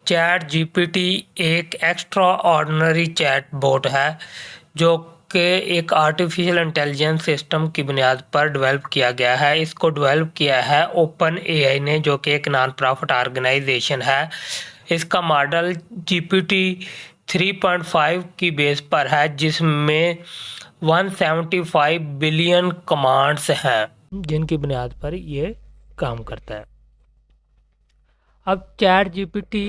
Chat GPT एक extra ordinary chat bot है जो कि एक आर्टिफिशियल इंटेलिजेंस सिस्टम की बुनियाद पर डेवलप किया गया है। इसको डेवलप किया है ओपन एआई ने, जो कि एक नॉन प्रॉफिट ऑर्गेनाइजेशन है। इसका मॉडल जीपीटी 3.5 की बेस पर है, जिसमें 175 बिलियन कमांड्स हैं जिनकी बुनियाद पर ये काम करता है। अब चैट जीपीटी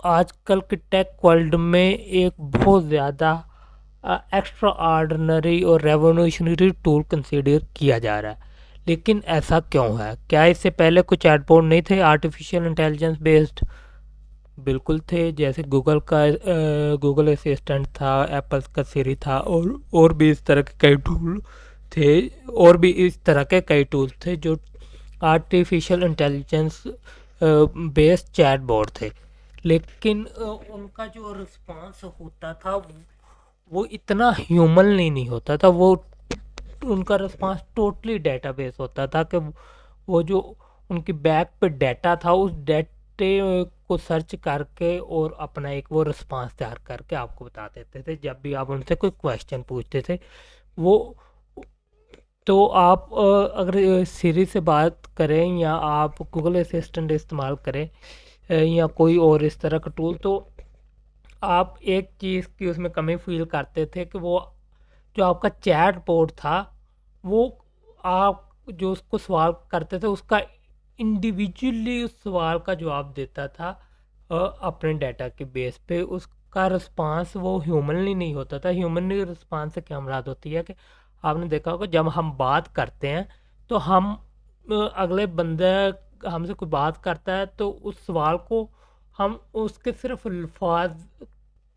आजकल के टेक वर्ल्ड में एक बहुत ज़्यादा एक्स्ट्रा ऑर्डिनरी और रेवोल्यूशनरी टूल कंसीडर किया जा रहा है। लेकिन ऐसा क्यों है? क्या इससे पहले कोई चैटबॉट नहीं थे आर्टिफिशियल इंटेलिजेंस बेस्ड? बिल्कुल थे। जैसे गूगल का गूगल असिस्टेंट था, एप्पल्स का सिरी था, और भी इस तरह के कई टूल थे। और भी इस तरह के कई टूल थे जो आर्टिफिशियल इंटेलिजेंस बेस्ड चैटबॉट थे। लेकिन उनका जो रिस्पांस होता था वो इतना ह्यूमनली नहीं होता था। वो उनका रिस्पांस टोटली डेटाबेस होता था कि वो जो उनकी बैक पे डाटा था उस डाटे को सर्च करके और अपना एक वो रिस्पांस तैयार करके आपको बता देते थे जब भी आप उनसे कोई क्वेश्चन पूछते थे। वो तो आप अगर सिरी से बात करें या आप गूगल असिस्टेंट इस्तेमाल करें या कोई और इस तरह का टूल, तो आप एक चीज़ की उसमें कमी फील करते थे कि वो जो आपका चैट बोर्ड था वो आप जो उसको सवाल करते थे उसका इंडिविजुअली उस सवाल का जवाब देता था अपने डाटा के बेस पे। उसका रिस्पांस वो ह्यूमनली नहीं होता था। ह्यूमनली रिस्पांस से क्या मुराद होती है कि आपने देखा होगा जब हम बात करते हैं तो हम अगले बंदे हमसे कोई बात करता है तो उस सवाल को हम उसके सिर्फ अल्फाज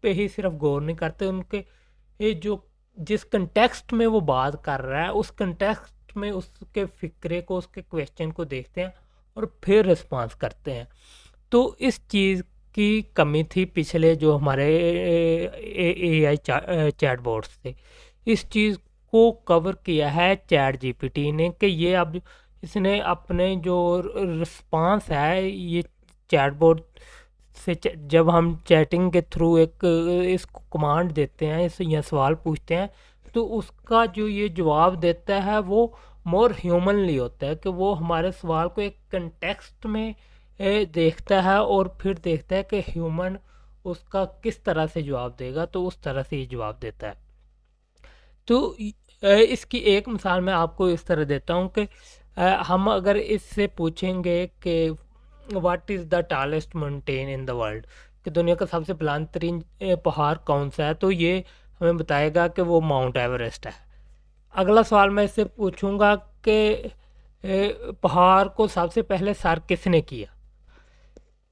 पे ही सिर्फ गौर नहीं करते, उनके ये जो जिस कंटेक्स्ट में वो बात कर रहा है उस कंटेक्स्ट में उसके फिक्रे को, उसके क्वेश्चन को देखते हैं और फिर रिस्पांस करते हैं। तो इस चीज़ की कमी थी पिछले जो हमारे एआई चैटबॉट्स थे। इस चीज़ को कवर किया है चैट जीपीटी ने कि ये अब इसने अपने जो रिस्पांस है ये चैटबॉट से जब हम चैटिंग के थ्रू एक इसको कमांड देते हैं, इस या सवाल पूछते हैं, तो उसका जो ये जवाब देता है वो मोर ह्यूमनली होता है कि वो हमारे सवाल को एक कंटेक्स्ट में देखता है और फिर देखता है कि ह्यूमन उसका किस तरह से जवाब देगा, तो उस तरह से ये जवाब देता है। तो इसकी एक मिसाल मैं आपको इस तरह देता हूँ कि हम अगर इससे पूछेंगे कि what is the tallest mountain in the world, कि दुनिया का सबसे बुलंद तरीन पहाड़ कौन सा है, तो ये हमें बताएगा कि वो माउंट एवरेस्ट है। अगला सवाल मैं इससे पूछूंगा कि पहाड़ को सबसे पहले सर किसने किया।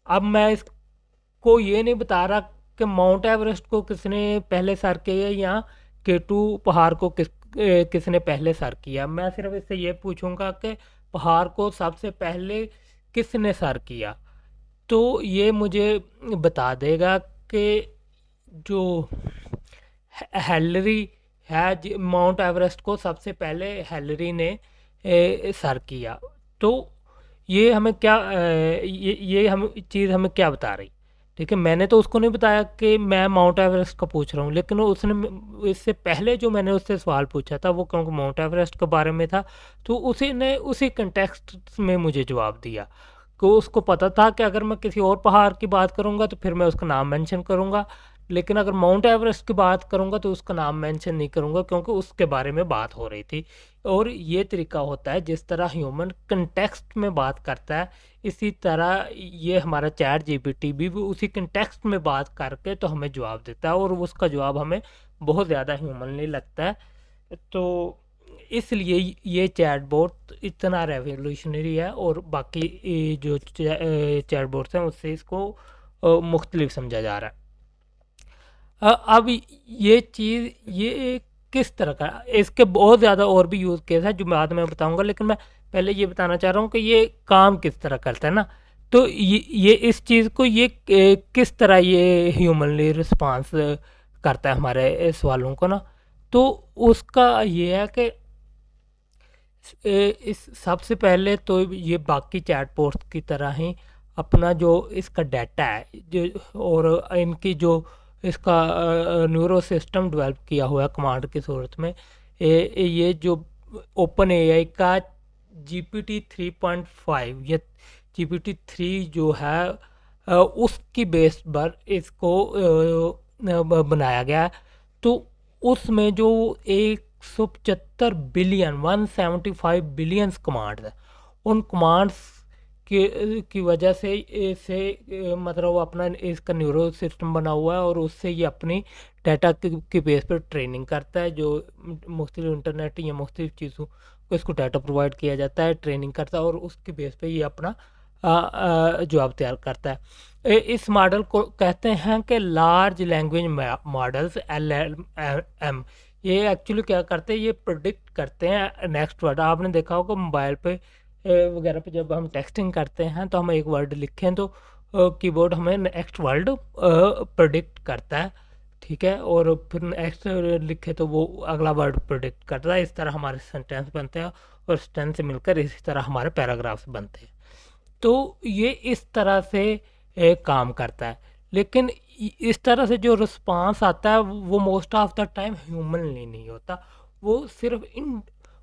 अब मैं इसको ये नहीं बता रहा कि माउंट एवरेस्ट को किसने पहले सर किया या केटू पहाड़ को किसने पहले सर किया। मैं सिर्फ इससे ये पूछूंगा कि पहाड़ को सबसे पहले किसने सर किया, तो ये मुझे बता देगा कि जो हेलरी है, माउंट एवरेस्ट को सबसे पहले हेलरी ने सर किया। तो ये हमें क्या ये हम चीज़ हमें क्या बता रही? ठीक है, मैंने तो उसको नहीं बताया कि मैं माउंट एवरेस्ट का पूछ रहा हूँ, लेकिन उसने इससे पहले जो मैंने उससे सवाल पूछा था वो क्योंकि माउंट एवरेस्ट के बारे में था, तो उसी ने उसी कंटेक्स्ट में मुझे जवाब दिया कि उसको पता था कि अगर मैं किसी और पहाड़ की बात करूँगा तो फिर मैं उसका नाम मेंशन करूँगा, लेकिन अगर माउंट एवरेस्ट की बात करूँगा तो उसका नाम मेंशन नहीं करूँगा क्योंकि उसके बारे में बात हो रही थी। और ये तरीका होता है जिस तरह ह्यूमन कंटेक्स्ट में बात करता है, इसी तरह ये हमारा चैट जीपीटी भी उसी कंटेक्स्ट में बात करके तो हमें जवाब देता है और उसका जवाब हमें बहुत ज़्यादा ह्यूमनली लगता है। तो इसलिए ये चैटबॉट इतना रेवोल्यूशनरी है और बाकी जो चैटबॉट्स हैं उससे इसको मुख्तलिफ समझा जा रहा है। अब ये चीज़ ये किस तरह का, इसके बहुत ज़्यादा और भी यूज़ केस है जो बाद में बताऊंगा, लेकिन मैं पहले ये बताना चाह रहा हूँ कि ये काम किस तरह करता है ना। तो ये इस चीज़ को ये किस तरह ये ह्यूमनली रिस्पांस करता है हमारे सवालों को ना, तो उसका ये है कि इस सबसे पहले तो ये बाकी चैटबॉट्स की तरह ही अपना जो इसका डाटा है जो और इनकी जो इसका न्यूरो सिस्टम डेवलप किया हुआ है कमांड की सूरत में, ये जो ओपन एआई का GPT 3.5 या GPT 3 जो है उसकी बेस पर इसको बनाया गया है। तो उसमें जो 175 बिलियन 175 बिलियंस कमांड्स है, उन कमांड्स की वजह से इसे मतलब वो अपना इसका न्यूरो सिस्टम बना हुआ है और उससे ये अपनी डाटा की बेस पर ट्रेनिंग करता है। जो मुख्तलिफ इंटरनेट या मुख्तलिफ चीज़ों को इसको डाटा प्रोवाइड किया जाता है, ट्रेनिंग करता है और उसकी बेस पे ये अपना जवाब तैयार करता है। इस मॉडल को कहते हैं कि लार्ज लैंग्वेज मॉडल्स LLM। ये एक्चुअली क्या करते हैं, ये प्रिडिक्ट करते हैं नेक्स्ट वर्ड। आपने देखा होगा मोबाइल पे वगैरह पे जब हम टेक्सटिंग करते हैं तो हम एक वर्ड लिखें तो कीबोर्ड हमें नेक्स्ट वर्ड प्रिडिक्ट करता है, ठीक है, और फिर नेक्स्ट लिखे तो वो अगला वर्ड प्रिडिक्ट करता है। इस तरह हमारे सेंटेंस बनते हैं और सेंटेंस से मिलकर इसी तरह हमारे पैराग्राफ्स बनते हैं। तो ये इस तरह से काम करता है, लेकिन इस तरह से जो रिस्पांस आता है वो most of the time humanly नहीं होता। वो सिर्फ इन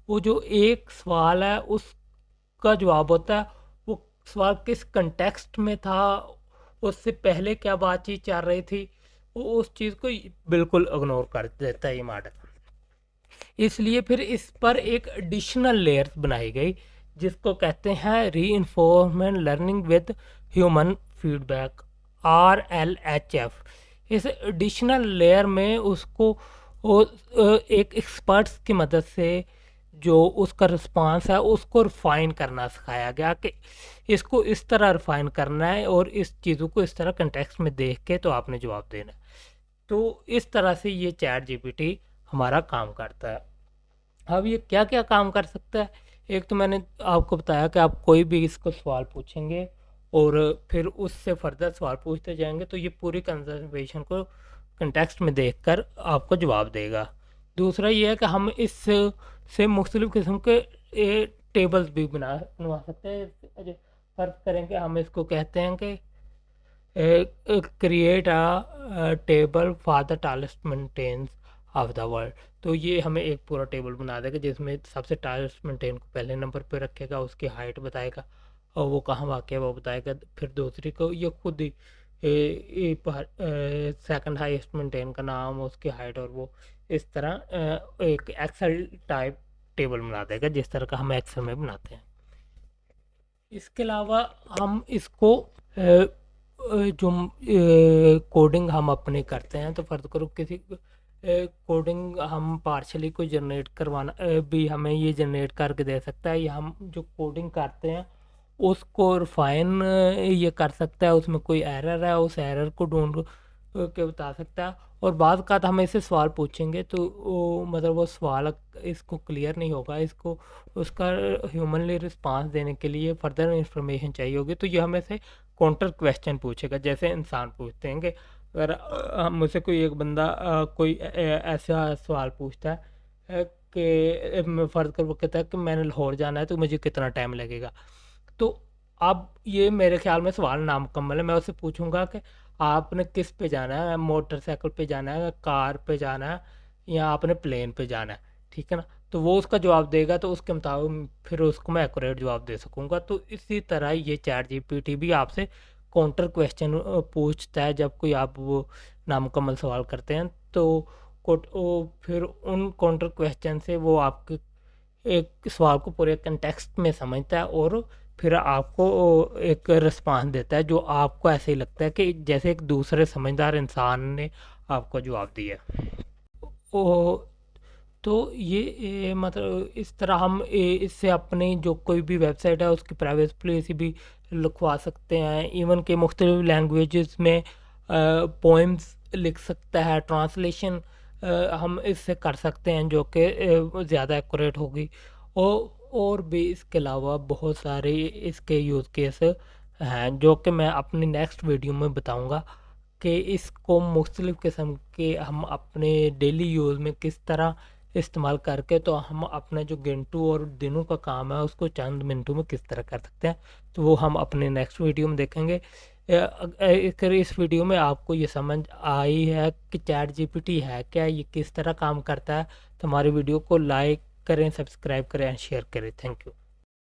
वो जो एक सवाल है उसका जवाब होता है, वो सवाल किस कंटेक्स्ट में था, उससे पहले क्या बातचीत चल रही थी, वो उस चीज़ को बिल्कुल इग्नोर कर देता है ये मॉडल। इसलिए फिर इस पर एक एडिशनल लेयर्स बनाई गई जिसको कहते हैं reinforcement learning with human feedback, RLHF। इस एडिशनल लेयर में उसको एक एक्सपर्ट्स की मदद से जो उसका रिस्पांस है उसको रिफाइन करना सिखाया गया कि इसको इस तरह रिफाइन करना है और इस चीज़ों को इस तरह कंटेक्स्ट में देख के तो आपने जवाब देना है। तो इस तरह से ये चैट GPT हमारा काम करता है। अब ये क्या क्या काम कर सकता है, एक तो मैंने आपको बताया कि आप कोई भी इसको सवाल पूछेंगे और फिर उससे फर्दर सवाल पूछते जाएंगे तो ये पूरी कन्वर्सेशन को कंटेक्स्ट में देखकर आपको जवाब देगा। दूसरा ये है कि हम इस से मुख्तलिफ़ किस्म के टेबल्स भी बनवा सकते हैं। फ़र्क करेंगे, हम इसको कहते हैं कि create a table for the tallest mountains of the world. तो ये हमें एक पूरा टेबल बना देगा जिसमें सबसे टॉलेस्ट मेंटेन को पहले नंबर पे रखेगा, उसकी हाइट बताएगा और वो कहाँ वाक़ है वो बताएगा। फिर दूसरी को ये खुद ही सेकंड हाईएस्ट मेंटेन का नाम, उसकी हाइट और वो इस तरह एक एक्सेल टाइप टेबल बना देगा जिस तरह का हम एक्सेल में बनाते हैं। इसके अलावा हम इसको जो कोडिंग हम अपने करते हैं, तो फ़र्ज़ करो किसी कोडिंग हम पार्शली को जनरेट करवाना भी हमें ये जनरेट करके दे सकता है, या हम जो कोडिंग करते हैं उसको रिफाइन ये कर सकता है। उसमें कोई एरर है, उस एरर को ढूंढ के बता सकता है। और बाद का हम इससे सवाल पूछेंगे तो मतलब वो सवाल इसको क्लियर नहीं होगा, इसको उसका ह्यूमनली रिस्पांस देने के लिए फर्दर इंफॉर्मेशन चाहिए होगी, तो ये हमें से काउंटर क्वेश्चन पूछेगा जैसे इंसान पूछते हैं कि अगर मुझसे कोई एक बंदा कोई ऐसा सवाल पूछता है कि फ़र्ज़ कर वो कहता है कि मैंने लाहौर जाना है तो मुझे कितना टाइम लगेगा। तो अब ये मेरे ख्याल में सवाल नामुकम्मल है। मैं उससे पूछूंगा कि आपने किस पे जाना है, मोटरसाइकिल पे जाना है, कार पे जाना है, या आपने प्लेन पे जाना है, ठीक है ना। तो वो उसका जवाब देगा तो उसके मुताबिक फिर उसको मैं एक्यूरेट जवाब दे सकूंगा। तो इसी तरह ये चैट GPT भी आपसे काउंटर क्वेश्चन पूछता है जब कोई आप वो नामुकम्मल सवाल करते हैं। तो फिर उन काउंटर क्वेश्चन से वो आपके एक सवाल को पूरे कंटेक्स्ट में समझता है और फिर आपको एक रिस्पांस देता है जो आपको ऐसे ही लगता है कि जैसे एक दूसरे समझदार इंसान ने आपको जवाब दिया। ओ तो ये मतलब इस तरह हम इससे अपनी जो कोई भी वेबसाइट है उसकी प्राइवेसी पॉलिसी भी लिखवा सकते हैं। इवन के मुख्तलिफ लैंग्वेजेस में पोइम्स लिख सकता है, ट्रांसलेशन हम इससे कर सकते हैं जो कि ज़्यादा एक्यूरेट होगी। और भी इसके अलावा बहुत सारे इसके यूज़ केस हैं जो कि मैं अपनी नेक्स्ट वीडियो में बताऊंगा कि इसको मुख्तलिफ़ किस्म के हम अपने डेली यूज़ में किस तरह इस्तेमाल करके तो हम अपने जो घंटों और दिनों का काम है उसको चंद मिनटों में किस तरह कर सकते हैं, तो वो हम अपने नेक्स्ट वीडियो में देखेंगे। अगर इस वीडियो में आपको ये समझ आई है कि चैट जीपीटी है क्या, ये किस तरह काम करता है, तो हमारी वीडियो को लाइक करें, सब्सक्राइब करें एंड शेयर करें। Thank you.